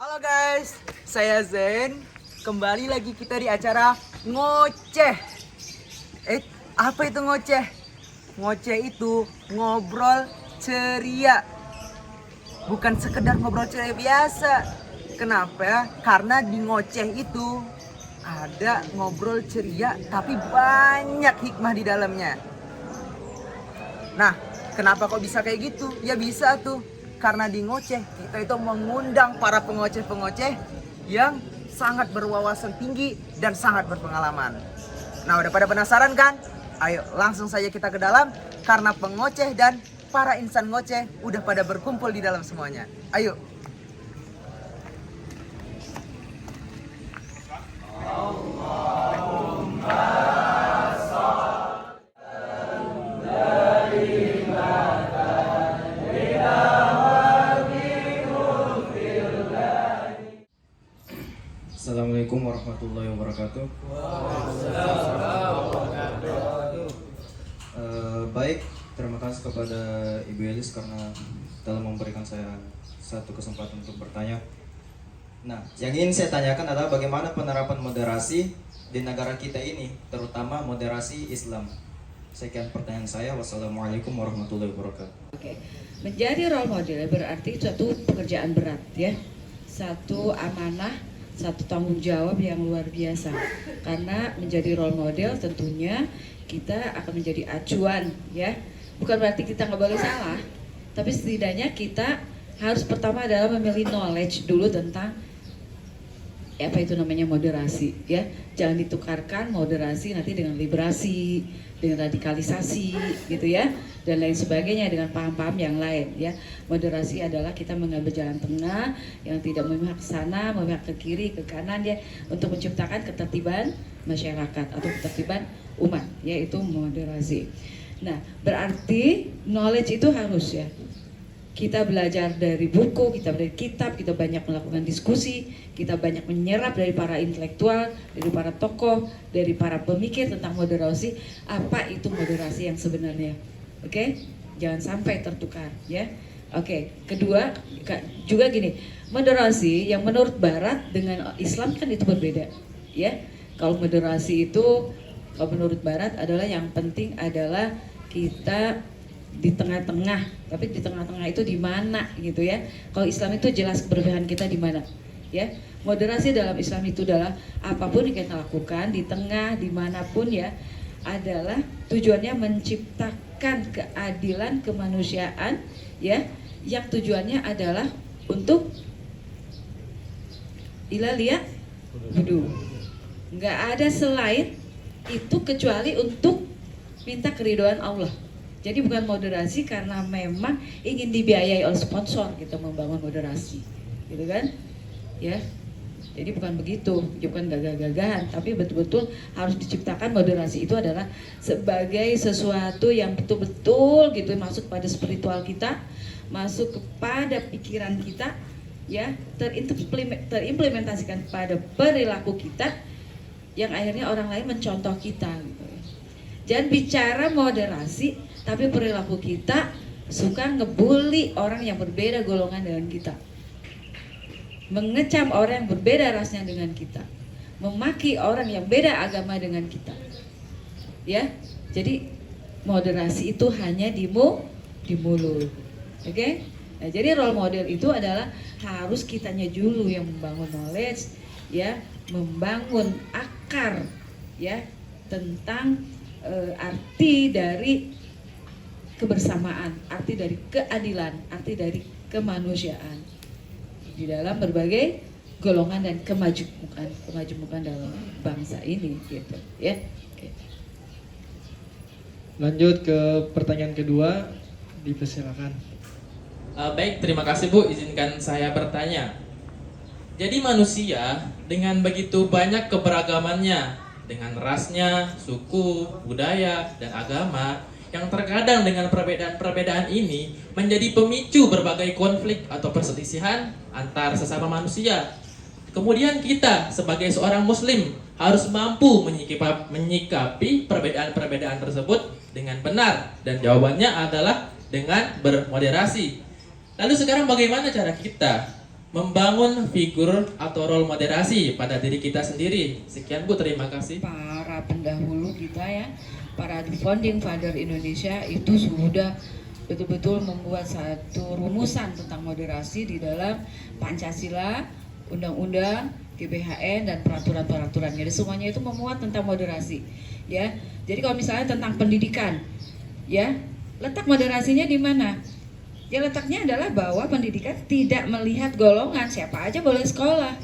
Halo guys, saya Zen. Kembali lagi kita di acara ngoceh. Apa itu ngoceh? Ngoceh itu ngobrol ceria. Bukan sekedar ngobrol ceria biasa. Kenapa? Karena di ngoceh itu ada ngobrol ceria tapi banyak hikmah di dalamnya. Nah, kenapa kok bisa kayak gitu? Ya bisa tuh, karena di ngoceh kita itu mengundang para pengoceh-pengoceh yang sangat berwawasan tinggi dan sangat berpengalaman. Nah, udah pada penasaran kan? Ayo langsung saja kita ke dalam, karena pengoceh dan para insan ngoceh udah pada berkumpul di dalam semuanya. Ayo. Assalamualaikum warahmatullahi wabarakatuh. Baik, terima kasih kepada Ibu Elis karena telah memberikan saya satu kesempatan untuk bertanya. Nah, yang ingin saya tanyakan adalah bagaimana penerapan moderasi di negara kita ini, terutama moderasi Islam. Sekian pertanyaan saya. Wassalamualaikum warahmatullahi wabarakatuh. Oke, menjadi role model berarti suatu pekerjaan berat ya, satu amanah, satu tanggung jawab yang luar biasa. Karena menjadi role model tentunya kita akan menjadi acuan ya. Bukan berarti kita nggak boleh salah, tapi setidaknya kita harus pertama adalah memilih knowledge dulu tentang apa itu namanya moderasi ya. Jangan ditukarkan moderasi nanti dengan liberasi, dengan radikalisasi gitu ya, dan lain sebagainya dengan paham-paham yang lain ya. Moderasi adalah kita mengambil jalan tengah yang tidak memihak ke sana, memihak ke kiri, ke kanan ya, untuk menciptakan ketertiban masyarakat atau ketertiban umat, yaitu moderasi. Nah, berarti knowledge itu harus ya. Kita belajar dari buku, kita dari kitab, kita banyak melakukan diskusi, kita banyak menyerap dari para intelektual, dari para tokoh, dari para pemikir tentang moderasi. Apa itu moderasi yang sebenarnya? Oke? Jangan sampai tertukar ya. Oke, kedua juga gini, moderasi yang menurut Barat dengan Islam kan itu berbeda ya. Kalau moderasi itu kalau menurut Barat adalah yang penting adalah kita di tengah-tengah, tapi di tengah-tengah itu di mana gitu ya. Kalau Islam itu jelas keberpihakan kita di mana ya. Moderasi dalam Islam itu adalah apapun yang kita lakukan di tengah dimanapun ya, adalah tujuannya menciptakan keadilan kemanusiaan ya, yang tujuannya adalah untuk ilalia budu. Nggak ada selain itu kecuali untuk minta keridhaan Allah. Jadi bukan moderasi karena memang ingin dibiayai oleh sponsor kita membangun moderasi, gitu kan? Ya, jadi bukan begitu, bukan gagah-gagahan, tapi betul-betul harus diciptakan moderasi itu adalah sebagai sesuatu yang betul-betul gitu masuk pada spiritual kita, masuk kepada pikiran kita, ya, terimplementasikan pada perilaku kita, yang akhirnya orang lain mencontoh kita, gitu. Jangan bicara moderasi, tapi perilaku kita suka ngebully orang yang berbeda golongan dengan kita, mengecam orang yang berbeda rasnya dengan kita, memaki orang yang beda agama dengan kita. Ya, jadi moderasi itu hanya di mulut. Oke? Nah, jadi role model itu adalah harus kitanya dulu yang membangun knowledge, ya, membangun akar, ya, tentang arti dari kebersamaan, arti dari keadilan, arti dari kemanusiaan di dalam berbagai golongan dan kemajemukan dalam bangsa ini, gitu ya. Oke. Lanjut ke pertanyaan kedua, dipersilakan. Baik, terima kasih Bu, izinkan saya bertanya. Jadi manusia dengan begitu banyak keberagamannya, dengan rasnya, suku, budaya, dan agama, yang terkadang dengan perbedaan-perbedaan ini menjadi pemicu berbagai konflik atau perselisihan antar sesama manusia. Kemudian kita sebagai seorang muslim harus mampu menyikapi perbedaan-perbedaan tersebut dengan benar, dan jawabannya adalah dengan bermoderasi. Lalu sekarang bagaimana cara kita membangun figur atau role moderasi pada diri kita sendiri. Sekian Bu, terima kasih. Para pendahulu kita ya, para founding father Indonesia itu sudah betul-betul membuat satu rumusan tentang moderasi di dalam Pancasila, Undang-Undang, GBHN dan peraturan-peraturannya. Jadi semuanya itu memuat tentang moderasi, ya. Jadi kalau misalnya tentang pendidikan, ya, letak moderasinya di mana? Ya letaknya adalah bahwa pendidikan tidak melihat golongan, siapa aja boleh sekolah,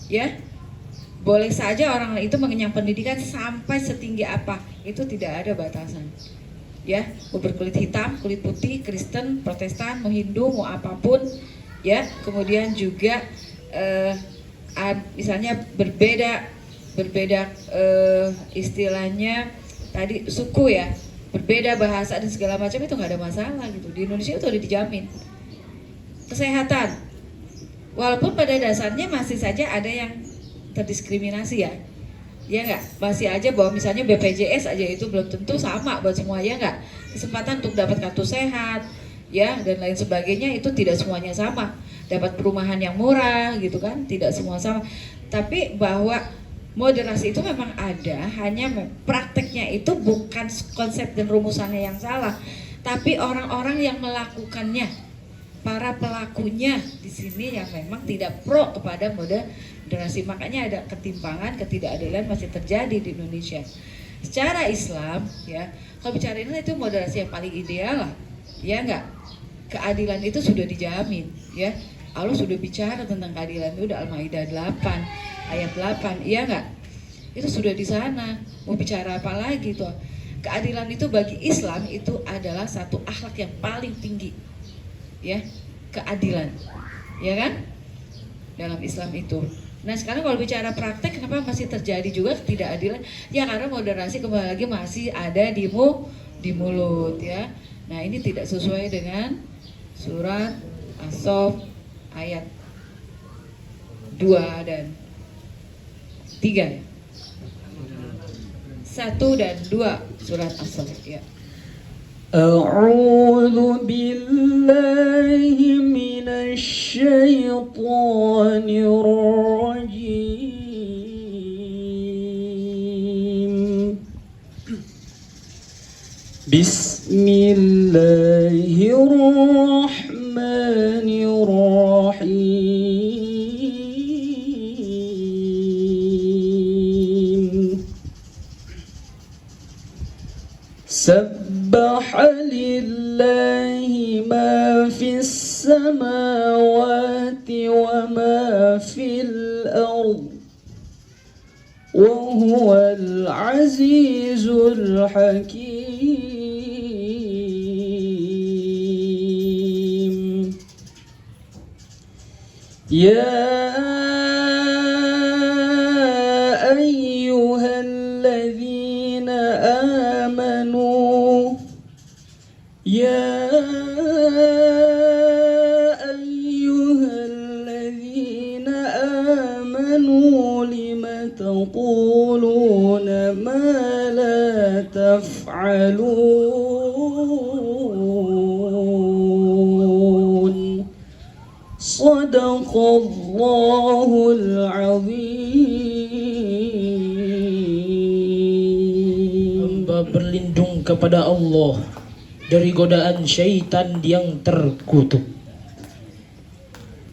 ya. Boleh saja orang itu mengenyam pendidikan sampai setinggi apa, itu tidak ada batasan. Ya, mau berkulit hitam, kulit putih, Kristen, Protestan, mau Hindu, mau apapun, ya. Kemudian juga misalnya berbeda istilahnya tadi suku ya, berbeda bahasa dan segala macam, itu nggak ada masalah gitu. Di Indonesia itu udah dijamin. Kesehatan, walaupun pada dasarnya masih saja ada yang terdiskriminasi ya. Ya nggak, masih aja bahwa misalnya BPJS aja itu belum tentu sama buat semua, ya nggak. Kesempatan untuk dapat kartu sehat, ya, dan lain sebagainya itu tidak semuanya sama. Dapat perumahan yang murah gitu kan, tidak semua sama. Tapi bahwa moderasi itu memang ada, hanya prakteknya itu bukan konsep dan rumusannya yang salah, tapi orang-orang yang melakukannya, para pelakunya di sini yang memang tidak pro kepada moderasi. Makanya ada ketimpangan, ketidakadilan masih terjadi di Indonesia. Secara Islam, ya, kalau bicara ini itu moderasi yang paling ideal lah, ya enggak? Keadilan itu sudah dijamin, ya. Allah sudah bicara tentang keadilan itu, udah Al-Maidah 8 ayat 8, iya enggak? Itu sudah di sana. Mau bicara apa lagi tuh? Keadilan itu bagi Islam itu adalah satu akhlak yang paling tinggi. Ya, keadilan. Ya kan? Dalam Islam itu. Nah, sekarang kalau bicara praktek, kenapa masih terjadi juga ketidakadilan? Ya karena moderasi kembali lagi masih ada di mulut, ya. Nah, ini tidak sesuai dengan surat As-Saff ayat 2 dan 3. 1 dan 2 surat As-Saff, ya. أعوذ بالله من الشيطان الرجيم بسم الله الرحمن الرحيم سبح لله ما في السماوات وما في الأرض وهو العزيز الحكيم يا أيها الذين آمنوا لم تقولون ما لا تفعلون صدق الله العظيم. Hamba berlindung kepada Allah dari godaan syaitan yang terkutuk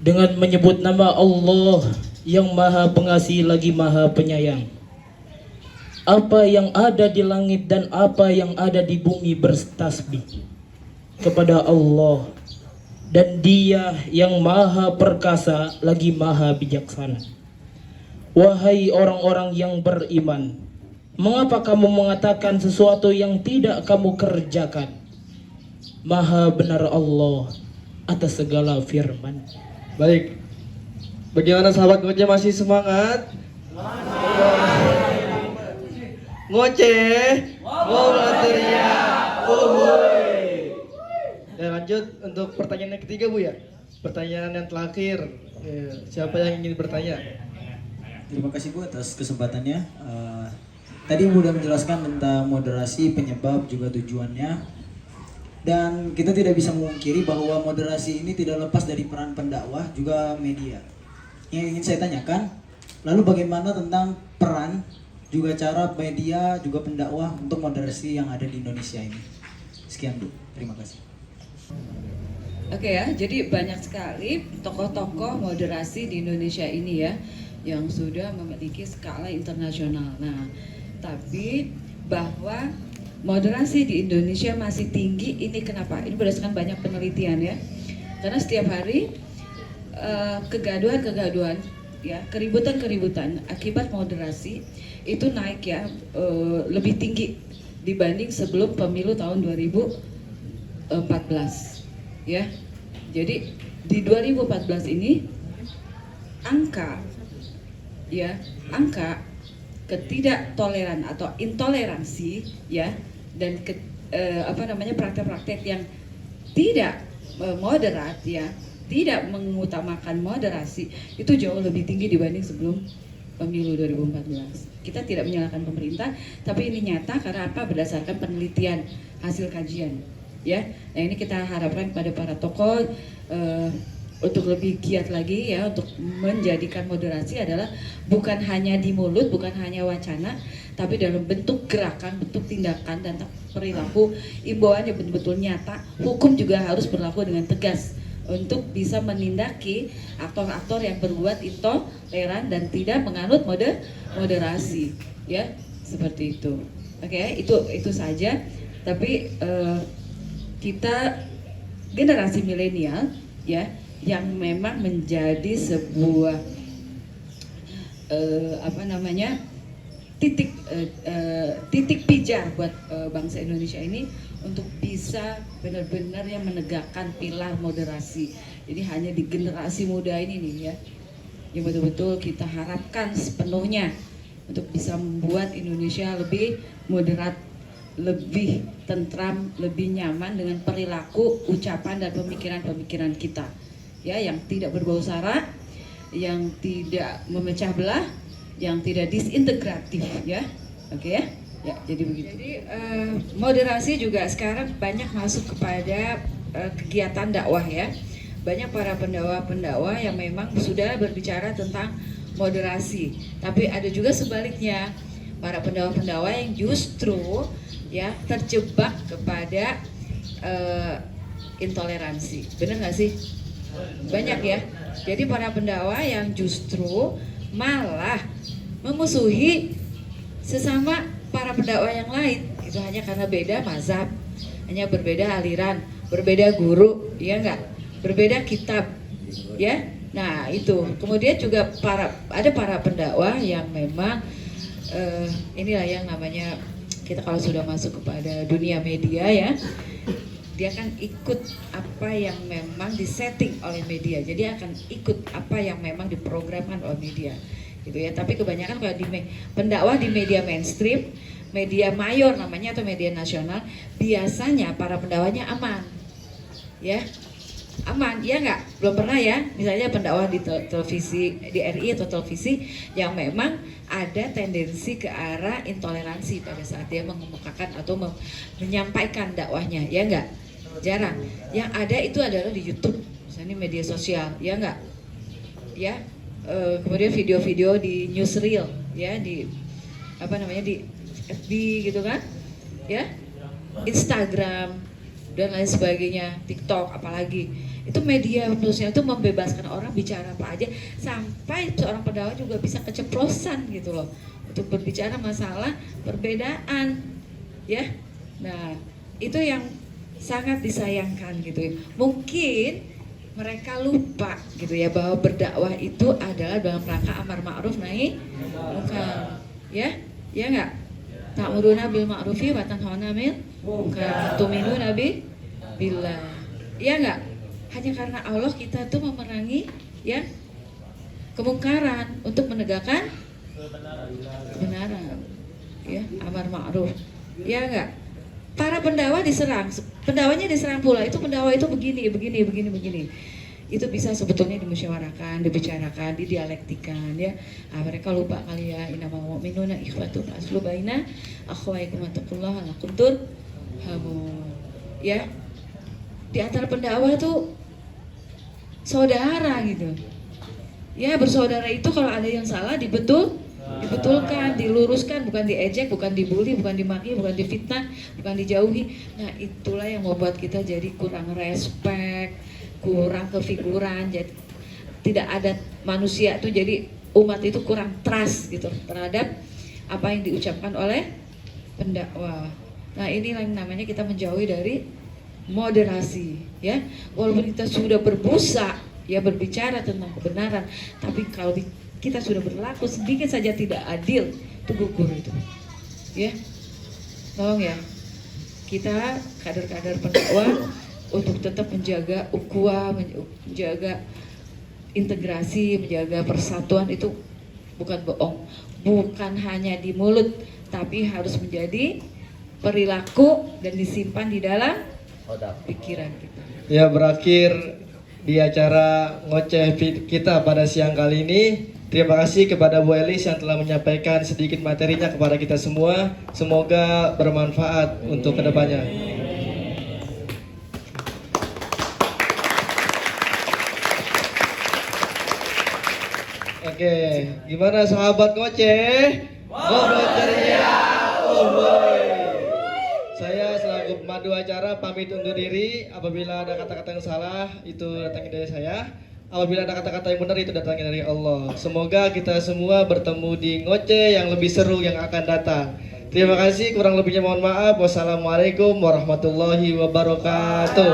dengan menyebut nama Allah yang maha pengasih lagi maha penyayang. Apa yang ada di langit dan apa yang ada di bumi bertasbih kepada Allah, dan Dia yang maha perkasa lagi maha bijaksana. Wahai orang-orang yang beriman, mengapa kamu mengatakan sesuatu yang tidak kamu kerjakan? Maha benar Allah atas segala firman. Baik. Bagaimana sahabat ngoceh, masih semangat? Ngoceh, ngobrol teriak, Ya, lanjut untuk pertanyaan yang ketiga, Bu, ya. Pertanyaan yang terakhir. Siapa yang ingin bertanya? Terima kasih Bu atas kesempatannya. Tadi Bu sudah menjelaskan tentang moderasi, penyebab juga tujuannya. Dan kita tidak bisa memungkiri bahwa moderasi ini tidak lepas dari peran pendakwah juga media. Yang ingin saya tanyakan, lalu bagaimana tentang peran juga cara media juga pendakwah untuk moderasi yang ada di Indonesia ini? Sekian Bu, terima kasih. Oke ya, jadi banyak sekali tokoh-tokoh moderasi di Indonesia ini ya yang sudah memiliki skala internasional. Nah, tapi bahwa moderasi di Indonesia masih tinggi, ini kenapa? Ini berdasarkan banyak penelitian ya. Karena setiap hari kegaduhan-kegaduhan ya, keributan-keributan akibat moderasi itu naik ya, lebih tinggi dibanding sebelum pemilu tahun 2014 ya. Jadi di 2014 ini angka ketidaktoleran atau intoleransi ya, dan praktek-praktek yang tidak moderat ya, tidak mengutamakan moderasi itu jauh lebih tinggi dibanding sebelum pemilu 2014. Kita tidak menyalahkan pemerintah, tapi ini nyata karena apa? Berdasarkan penelitian hasil kajian ya. Nah, ini kita harapkan pada para tokoh untuk lebih giat lagi ya, untuk menjadikan moderasi adalah bukan hanya di mulut, bukan hanya wacana, tapi dalam bentuk gerakan, bentuk tindakan dan perilaku. Imbauan yang betul-betul nyata. Hukum juga harus berlaku dengan tegas untuk bisa menindaki aktor-aktor yang berbuat intoleran dan tidak menganut moderasi ya, seperti itu. Oke, itu saja. Tapi kita generasi milenial ya, yang memang menjadi sebuah titik pijar buat bangsa Indonesia ini untuk bisa benar-benar yang menegakkan pilar moderasi. Jadi hanya di generasi muda ini nih ya, yang betul-betul kita harapkan sepenuhnya untuk bisa membuat Indonesia lebih moderat, lebih tentram, lebih nyaman dengan perilaku, ucapan dan pemikiran-pemikiran kita ya, yang tidak berbau sara, yang tidak memecah belah, yang tidak disintegratif ya. Oke ya. Ya, jadi begitu. Jadi moderasi juga sekarang banyak masuk kepada kegiatan dakwah ya. Banyak para pendakwa-pendakwa yang memang sudah berbicara tentang moderasi. Tapi ada juga sebaliknya, para pendakwa-pendakwa yang justru ya terjebak kepada intoleransi. Benar nggak sih? Banyak ya. Jadi para pendakwa yang justru malah memusuhi sesama para pendakwa yang lain, itu hanya karena beda mazhab, hanya berbeda aliran, berbeda guru, ya enggak, berbeda kitab, ya. Nah itu, kemudian juga ada para pendakwa yang memang inilah yang namanya, kita kalau sudah masuk kepada dunia media ya, dia akan ikut apa yang memang disetting oleh media, jadi akan ikut apa yang memang diprogramkan oleh media. Gitu ya. Tapi kebanyakan kalau pendakwah di media mainstream, media mayor namanya atau media nasional, biasanya para pendakwahnya aman, ya, aman, ya nggak? Belum pernah ya, misalnya pendakwah di televisi, di RI atau televisi yang memang ada tendensi ke arah intoleransi pada saat dia mengemukakan atau menyampaikan dakwahnya, ya nggak? Jarang. Yang ada itu adalah di YouTube, misalnya media sosial, ya nggak? Ya. Kemudian video-video di newsreel ya, di di FB gitu kan ya, Instagram dan lain sebagainya, TikTok apalagi. Itu media sosial itu membebaskan orang bicara apa aja, sampai seorang pendakwa juga bisa keceplosan gitu loh untuk berbicara masalah perbedaan ya. Nah itu yang sangat disayangkan gitu ya. Mungkin mereka lupa gitu ya, bahwa berdakwah itu adalah dalam rangka amar ma'ruf nahi munkar, ya nggak? Ta'muruna bil ma'rufi wa tanhauna 'anil munkar, tu'minuna billah, ya nggak? Hanya karena Allah kita tuh memerangi ya kemungkaran untuk menegakkan kebenaran, ya, amar ma'ruf, ya nggak? Para pendakwa diserang, pendakwanya diserang pula. Itu pendakwa itu begini. Itu bisa sebetulnya dimusyawarahkan, dibicarakan, didialektikan ya. Nah, mereka lupa kali ya, innamal mu'minuna ikhwatun aslu baina akhwaikum wattaqullaha la'allakum turhamun. Ya. di antara pendakwah tuh saudara gitu. Ya, bersaudara itu kalau ada yang salah dibetulkan, diluruskan, bukan diejek, bukan dibully, bukan dimaki, bukan difitnah, bukan dijauhi. Nah, itulah yang membuat kita jadi kurang respect, kurang kefiguran, jadi tidak ada manusia tuh, jadi umat itu kurang trust gitu terhadap apa yang diucapkan oleh pendakwah. Nah, inilah yang namanya kita menjauhi dari moderasi, ya. Walaupun kita sudah berbusa ya berbicara tentang kebenaran, tapi kalau kita sudah berlaku sedikit saja tidak adil, itu gugur itu, ya. Tolong ya, kita kader-kader pendakwah untuk tetap menjaga ukhuwah, menjaga integrasi, menjaga persatuan itu bukan bohong, bukan hanya di mulut, tapi harus menjadi perilaku dan disimpan di dalam pikiran kita. Ya, berakhir di acara ngoceh kita pada siang kali ini. Terima kasih kepada Bu Elis yang telah menyampaikan sedikit materinya kepada kita semua. Semoga bermanfaat untuk kedepannya. Oke, gimana sahabat ngoceh? Ngobrol ceria. Saya selaku pemandu acara pamit undur diri. Apabila ada kata-kata yang salah, itu datangnya dari saya. Apabila ada kata-kata yang benar, itu datangnya dari Allah. Semoga kita semua bertemu di ngoceh yang lebih seru yang akan datang. Terima kasih, kurang lebihnya mohon maaf. Wassalamualaikum warahmatullahi wabarakatuh.